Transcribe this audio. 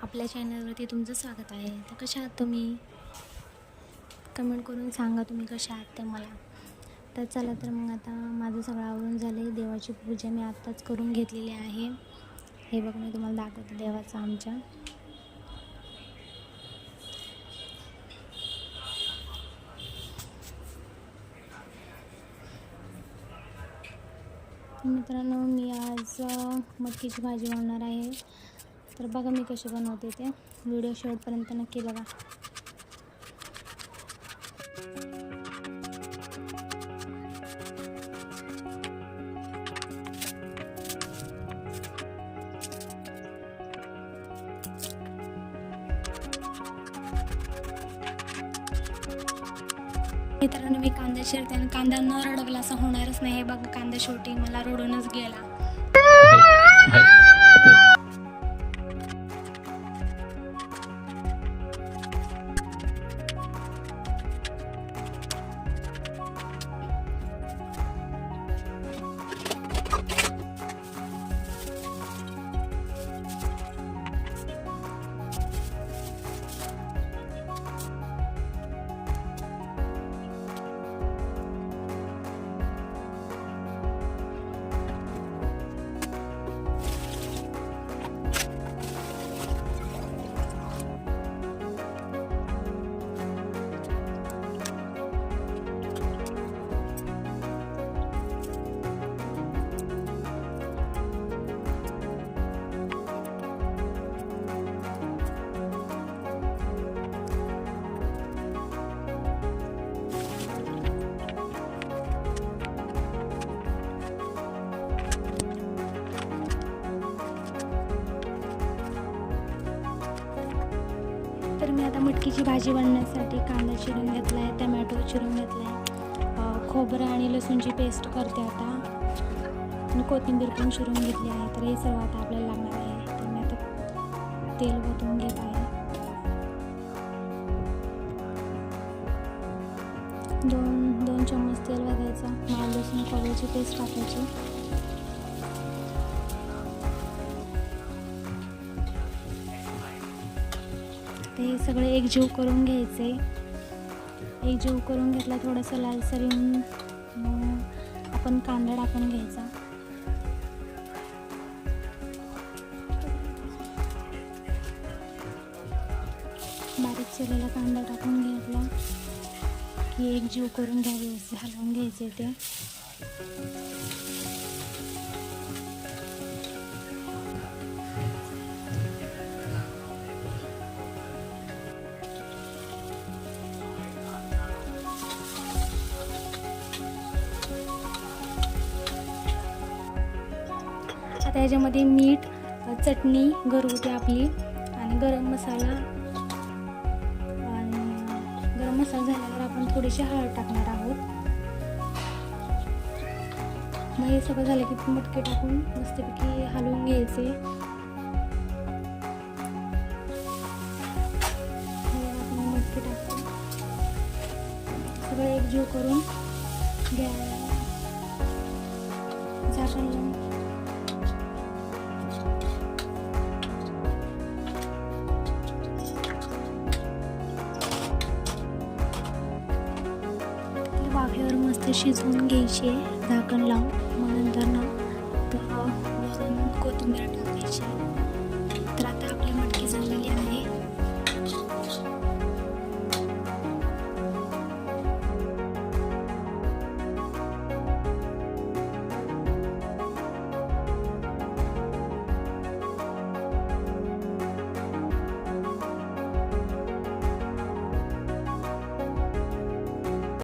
आपल्या चॅनलवरती तुमचं स्वागत आहे. तर कशा आहात तुम्ही? कमेंट करून सांगा तुम्ही कशा आहात ते मला. तर चला तर मग आता माझं सगळं आवरून झाले. देवाची पूजा मी आत्ताच करून घेतलेली आहे. हे बघ मी तुम्हाला दाखवते देवाचं आमच्या. मित्रांनो, मी आज मटकीची भाजी बनवणार आहे. तर बघा मी कशी बनवते ते. व्हिडिओ शेवटपर्यंत नक्की बघा. मित्रांनो, मी कांदा चिरते आणि कांदा न रडवला असं होणारच नाही. हे बघा कांदा शेवटी मला रडूनच गेला. तर मी आता मटकीची भाजी बनवण्यासाठी कांदा चिरून घेतला आहे, टमॅटो चिरून घेतला आहे, खोबरं आणि लसूणची पेस्ट करते आता, आणि कोथिंबीर पण चिरून घेतली आहे. तर हे सर्व आता आपल्याला लागणार आहे. तर मी आता तेल ओतून घेत आहे. दोन चम्मच तेल घालायचा. मग लसूण खोबऱ्याची पेस्ट टाकायची. ते सगळे एकजीव करून घ्यायचे. एकजीव करून घेतला, थोडंसं लालसर येऊन मग आपण कांदा टाकून घ्यायचा. बारीक चिरलेला कांदा टाकून घेतला की एकजीव करून घ्यावे, हलवून घ्यायचे ते. आता याच्यामध्ये मीठ, चटणी घरगुती आपली, आणि गरम मसाला झाल्यावर आपण थोडीशी हळद टाकणार आहोत. मग हे सगळं झालं की मटकी टाकून मस्तपैकी हलवून घ्यायचे. मटकी टाकून सगळं एकजीव करून घ्या. झाकण लावून वाफेवर मस्त शिजवून घ्यायची आहे झाकण लावून.